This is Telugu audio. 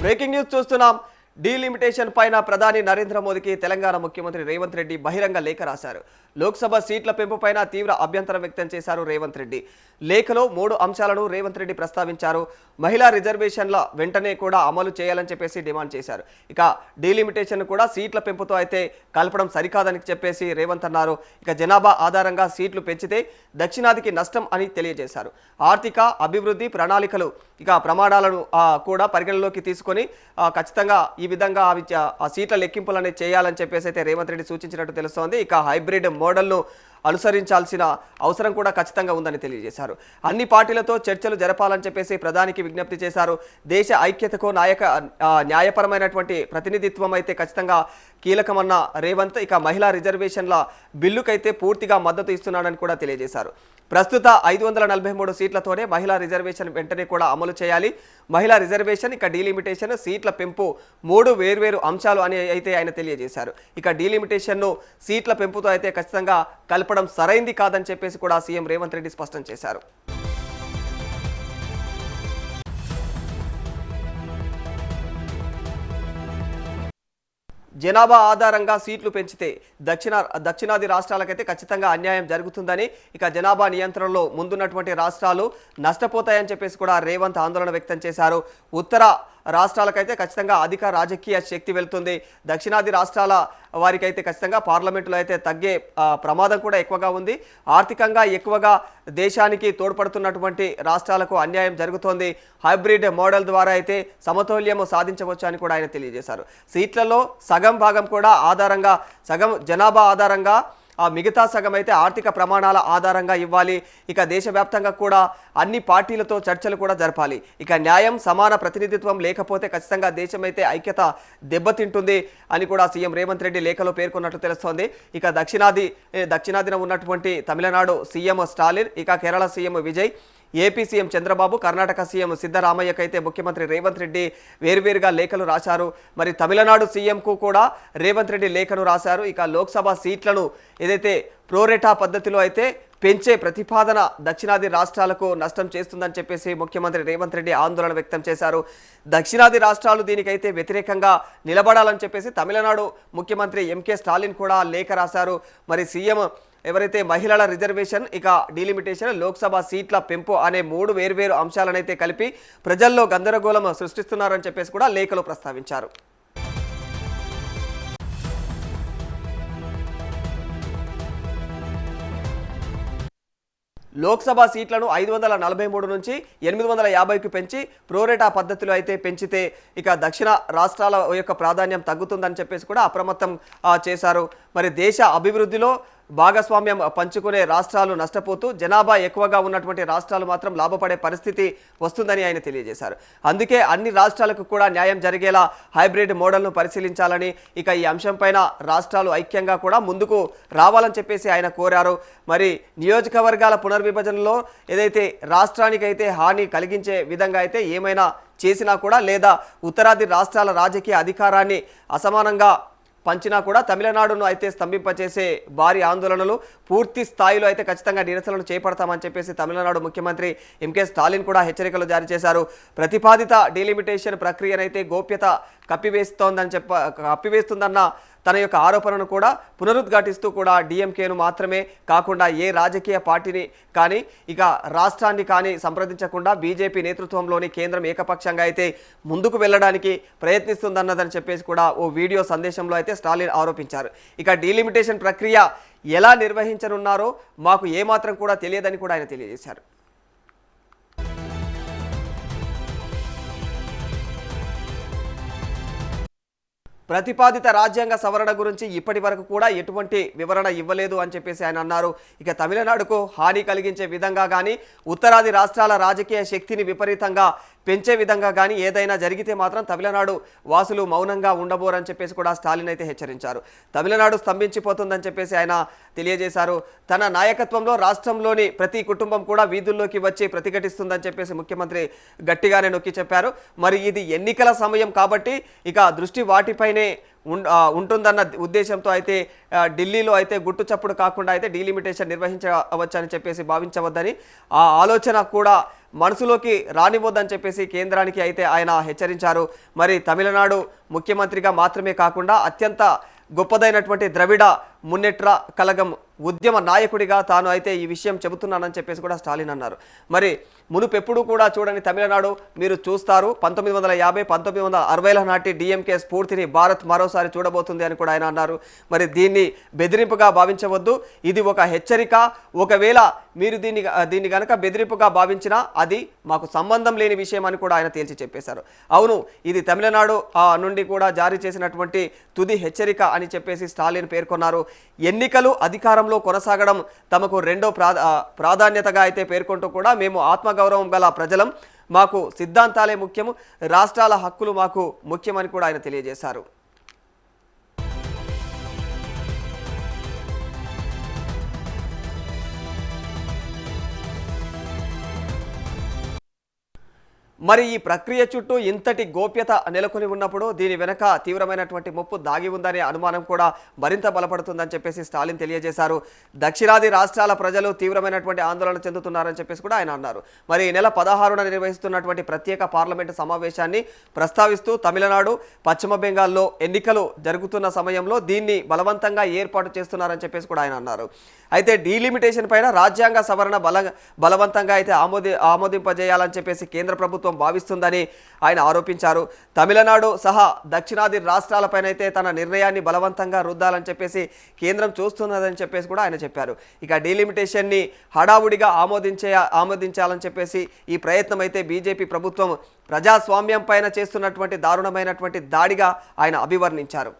బ్రేకింగ్ న్యూస్ చూస్తున్నాం. డీలిమిటేషన్ పైన ప్రధాని నరేంద్ర మోదీకి తెలంగాణ ముఖ్యమంత్రి రేవంత్ రెడ్డి బహిరంగ లేఖ రాశారు. లోక్సభ సీట్ల పెంపుపైన తీవ్ర అభ్యంతరం వ్యక్తం చేశారు రేవంత్ రెడ్డి. లేఖలో 3 అంశాలను రేవంత్ రెడ్డి ప్రస్తావించారు. మహిళా రిజర్వేషన్ల వెంటనే కూడా అమలు చేయాలని చెప్పేసి డిమాండ్ చేశారు. ఇక డీలిమిటేషన్ కూడా సీట్ల పెంపుతో అయితే కలపడం సరికాదని చెప్పేసి రేవంత్ అన్నారు. ఇక జనాభా ఆధారంగా సీట్లు పెంచితే దక్షిణాదికి నష్టం అని తెలియజేశారు. ఆర్థిక అభివృద్ధి ప్రణాళికలు ఇక ప్రమాణాలను కూడా పరిగణలోకి తీసుకొని ఖచ్చితంగా ఈ విధంగా ఆ సీట్ల లెక్కింపులనే చేయాలని చెప్పేసి అయితే రేవంత్ రెడ్డి సూచించినట్టు తెలుస్తోంది. ఇక హైబ్రిడ్ మోడల్ను అనుసరించాల్సిన అవసరం కూడా ఖచ్చితంగా ఉందని తెలియజేశారు. అన్ని పార్టీలతో చర్చలు జరపాలని చెప్పేసి ప్రధానికి విజ్ఞప్తి చేశారు. దేశ ఐక్యతకు న్యాయపరమైనటువంటి ప్రతినిధిత్వం అయితే ఖచ్చితంగా కీలకమన్న రేవంత్ ఇక మహిళా రిజర్వేషన్ల బిల్లుకైతే పూర్తిగా మద్దతు ఇస్తున్నాడని కూడా తెలియజేశారు. ప్రస్తుత 543 సీట్లతోనే మహిళా రిజర్వేషన్ వెంటనే కూడా అమలు చేయాలి. మహిళా రిజర్వేషన్ ఇక డీలిమిటేషన్ సీట్ల పెంపు 3 వేర్వేరు అంశాలు అని అయితే ఆయన తెలియజేశారు. ఇక డీలిమిటేషన్ను సీట్ల పెంపుతో అయితే ఖచ్చితంగా కలపడం సరైంది కాదని చెప్పేసి కూడా సీఎం రేవంత్ రెడ్డి స్పష్టం చేశారు. జనాభా ఆధారంగా సీట్లు పెంచితే దక్షిణాది రాష్ట్రాలకైతే ఖచ్చితంగా అన్యాయం జరుగుతుందని ఇక జనాభా నియంత్రణలో ముందున్నటువంటి రాష్ట్రాలు నష్టపోతాయని చెప్పేసి కూడా రేవంత్ ఆందోళన వ్యక్తం చేశారు. ఉత్తర రాష్ట్రాలకైతే ఖచ్చితంగా అధిక రాజకీయ శక్తి వెళ్తుంది. దక్షిణాది రాష్ట్రాల వారికైతే ఖచ్చితంగా పార్లమెంటులో అయితే తగ్గే ప్రమాదం కూడా ఎక్కువగా ఉంది. ఆర్థికంగా ఎక్కువగా దేశానికి తోడ్పడుతున్నటువంటి రాష్ట్రాలకు అన్యాయం జరుగుతోంది. హైబ్రిడ్ మోడల్ ద్వారా అయితే సమతౌల్యం సాధించవచ్చు అని కూడా ఆయన తెలియజేశారు. సీట్లలో సగం భాగం కూడా ఆధారంగా సగం జనాభా ఆధారంగా మిగతా సగం అయితే ఆర్థిక ప్రమాణాల ఆధారంగా ఇవ్వాలి. ఇక దేశవ్యాప్తంగా కూడా అన్ని పార్టీలతో చర్చలు కూడా జరపాలి. ఇక న్యాయం సమాన ప్రతినిధిత్వం లేకపోతే ఖచ్చితంగా దేశం అయితే ఐక్యత దెబ్బతింటుంది అని కూడా సీఎం రేవంత్ రెడ్డి లేఖలో పేర్కొన్నట్లు తెలుస్తోంది. ఇక దక్షిణాదిన ఉన్నటువంటి తమిళనాడు సీఎం స్టాలిన్ ఇక Kerala CM Vijay AP CM Chandrababu Karnataka CM సిద్ధరామయ్యకైతే ముఖ్యమంత్రి రేవంత్ రెడ్డి వేరువేరుగా లేఖలు రాశారు. మరి తమిళనాడు సీఎంకు కూడా రేవంత్ రెడ్డి లేఖను రాశారు. ఇక లోక్సభ సీట్లను ఏదైతే ప్రోరేటా పద్ధతిలో అయితే పెంచే ప్రతిపాదన దక్షిణాది రాష్ట్రాలకు నష్టం చేస్తుందని చెప్పేసి ముఖ్యమంత్రి రేవంత్ రెడ్డి ఆందోళన వ్యక్తం చేశారు. దక్షిణాది రాష్ట్రాలు దీనికైతే వ్యతిరేకంగా నిలబడాలని చెప్పేసి తమిళనాడు ముఖ్యమంత్రి ఎంకే స్టాలిన్ కూడా లేఖ రాశారు. మరి సీఎం ఎవరైతే మహిళల రిజర్వేషన్ ఇక డీలిమిటేషన్ లోక్సభ సీట్ల పెంపు అనే 3 వేర్వేరు అంశాలనైతే కలిపి ప్రజల్లో గందరగోళం సృష్టిస్తున్నారని చెప్పేసి కూడా లేఖలో ప్రస్తావించారు. లోక్సభ సీట్లను 543 నుంచి 850కు పెంచి ప్రోరేటా పద్ధతిలో అయితే పెంచితే ఇక దక్షిణ రాష్ట్రాల యొక్క ప్రాధాన్యం తగ్గుతుందని చెప్పేసి కూడా అప్రమత్తం చేశారు. మరి దేశ అభివృద్ధిలో భాగస్వామ్యం పంచుకునే రాష్ట్రాలు నష్టపోతూ జనాభా ఎక్కువగా ఉన్నటువంటి రాష్ట్రాలు మాత్రం లాభపడే పరిస్థితి వస్తుందని ఆయన తెలియజేశారు. అందుకే అన్ని రాష్ట్రాలకు కూడా న్యాయం జరిగేలా హైబ్రిడ్ మోడల్ను పరిశీలించాలని ఇక ఈ అంశంపైన రాష్ట్రాలు ఐక్యంగా కూడా ముందుకు రావాలని చెప్పేసి ఆయన కోరారు. మరి నియోజకవర్గాల పునర్విభజనలో ఏదైతే రాష్ట్రానికైతే హాని కలిగించే విధంగా అయితే ఏమైనా చేసినా కూడా లేదా ఉత్తరాది రాష్ట్రాల రాజకీయ అధికారాన్ని అసమానంగా పంచినా కూడా తమిళనాడును అయితే స్తంభింపచేసే భారీ ఆందోళనలు పూర్తి స్థాయిలో అయితే ఖచ్చితంగా నిరసనలు చేపడతామని చెప్పేసి తమిళనాడు ముఖ్యమంత్రి ఎంకే స్టాలిన్ కూడా హెచ్చరికలు జారీ చేశారు. ప్రతిపాదిత డీలిమిటేషన్ ప్రక్రియనైతే గోప్యత కప్పివేస్తుందన్న తన యొక్క ఆరోపణను కూడా పునరుద్ఘాటిస్తూ కూడా డిఎంకేను మాత్రమే కాకుండా ఏ రాజకీయ పార్టీని కానీ ఇక రాష్ట్రాన్ని కానీ సంప్రదించకుండా బీజేపీ నేతృత్వంలోని కేంద్రం ఏకపక్షంగా అయితే ముందుకు వెళ్ళడానికి ప్రయత్నిస్తుందన్నదని చెప్పేసి కూడా ఓ వీడియో సందేశంలో అయితే స్టాలిన్ ఆరోపించారు. ఇక డీలిమిటేషన్ ప్రక్రియ ఎలా నిర్వహించనున్నారో మాకు ఏమాత్రం కూడా తెలియదని కూడా ఆయన తెలియజేశారు. ప్రతిపాదిత రాజ్యాంగ సవరణ గురించి ఇప్పటి వరకు కూడా ఎటువంటి వివరణ ఇవ్వలేదు అని చెప్పేసి ఆయన అన్నారు. ఇక తమిళనాడుకు హాని కలిగించే విధంగా కానీ ఉత్తరాది రాష్ట్రాల రాజకీయ శక్తిని విపరీతంగా పెంచే విధంగా కానీ ఏదైనా జరిగితే మాత్రం తమిళనాడు వాసులు మౌనంగా ఉండబోరని చెప్పేసి కూడా స్టాలిన్ అయితే హెచ్చరించారు. తమిళనాడు స్తంభించిపోతుందని చెప్పేసి ఆయన తెలియజేశారు. తన నాయకత్వంలో రాష్ట్రంలోని ప్రతి కుటుంబం కూడా వీధుల్లోకి వచ్చి ప్రతిఘటిస్తుందని చెప్పేసి ముఖ్యమంత్రి గట్టిగానే నొక్కి చెప్పారు. మరి ఇది ఎన్నికల సమయం కాబట్టి ఇక దృష్టి వాటిపైనే ఉంటుందన్న ఉద్దేశంతో అయితే ఢిల్లీలో అయితే గుట్టు చప్పుడు కాకుండా అయితే డీలిమిటేషన్ నిర్వహించవచ్చని చెప్పేసి భావించవద్దని, ఆ ఆలోచన కూడా మనసులోకి రానివ్వద్దని చెప్పేసి కేంద్రానికి అయితే ఆయన హెచ్చరించారు. మరి తమిళనాడు ముఖ్యమంత్రిగా మాత్రమే కాకుండా అత్యంత గొప్పదైనటువంటి ద్రవిడ మున్నేట్ర కళగం ఉద్యమ నాయకుడిగా తాను అయితే ఈ విషయం చెబుతున్నానని చెప్పేసి కూడా స్టాలిన్ అన్నారు. మరి మునుపెప్పుడు కూడా చూడని తమిళనాడు మీరు చూస్తారు. 1950, 1960ల నాటి డిఎంకే స్ఫూర్తిని భారత్ మరోసారి చూడబోతుంది అని కూడా ఆయన అన్నారు. మరి దీన్ని బెదిరింపుగా భావించవద్దు, ఇది ఒక హెచ్చరిక. ఒకవేళ మీరు దీన్ని గనక బెదిరింపుగా భావించినా అది మాకు సంబంధం లేని విషయం అని కూడా ఆయన తేల్చి చెప్పేశారు. అవును, ఇది తమిళనాడు నుండి కూడా జారీ చేసినటువంటి తుది హెచ్చరిక అని చెప్పేసి స్టాలిన్ పేర్కొన్నారు. ఎన్నికలు అధికారంలో కొనసాగడం తమకు రెండో ప్రాధాన్యతగా అయితే పేర్కొంటూ కూడా మేము ఆత్మగౌరవం గల ప్రజలం, మాకు సిద్ధాంతాలే ముఖ్యము, రాష్ట్రాల హక్కులు మాకు ముఖ్యమని కూడా ఆయన తెలియజేశారు. మరి ఈ ప్రక్రియ చుట్టూ ఇంతటి గోప్యత నెలకొని ఉన్నప్పుడు దీని వెనక తీవ్రమైనటువంటి ముప్పు దాగి ఉందనే అనుమానం కూడా మరింత బలపడుతుందని చెప్పేసి స్టాలిన్ తెలియజేశారు. దక్షిణాది రాష్ట్రాల ప్రజలు తీవ్రమైనటువంటి ఆందోళన చెందుతున్నారని చెప్పేసి కూడా ఆయన అన్నారు. మరి ఈ నెల 16న నిర్వహిస్తున్నటువంటి ప్రత్యేక పార్లమెంటు సమావేశాన్ని ప్రస్తావిస్తూ తమిళనాడు, పశ్చిమ బెంగాల్లో ఎన్నికలు జరుగుతున్న సమయంలో దీన్ని బలవంతంగా ఏర్పాటు చేస్తున్నారని చెప్పేసి కూడా ఆయన అన్నారు. అయితే డీలిమిటేషన్ పైన రాజ్యాంగ సవరణ బలవంతంగా అయితే ఆమోదింపజేయాలని చెప్పేసి కేంద్ర ప్రభుత్వం భావిస్తుందని ఆయన ఆరోపించారు. తమిళనాడు సహా దక్షిణాది రాష్ట్రాలపైన అయితే తన నిర్ణయాన్ని బలవంతంగా రుద్దాలని చెప్పేసి కేంద్రం చూస్తున్నదని చెప్పేసి కూడా ఆయన చెప్పారు. ఇక డీలిమిటేషన్ని హడావుడిగా ఆమోదించాలని చెప్పేసి ఈ ప్రయత్నం అయితే బీజేపీ ప్రభుత్వం ప్రజాస్వామ్యం పైన చేస్తున్నటువంటి దారుణమైనటువంటి దాడిగా ఆయన అభివర్ణించారు.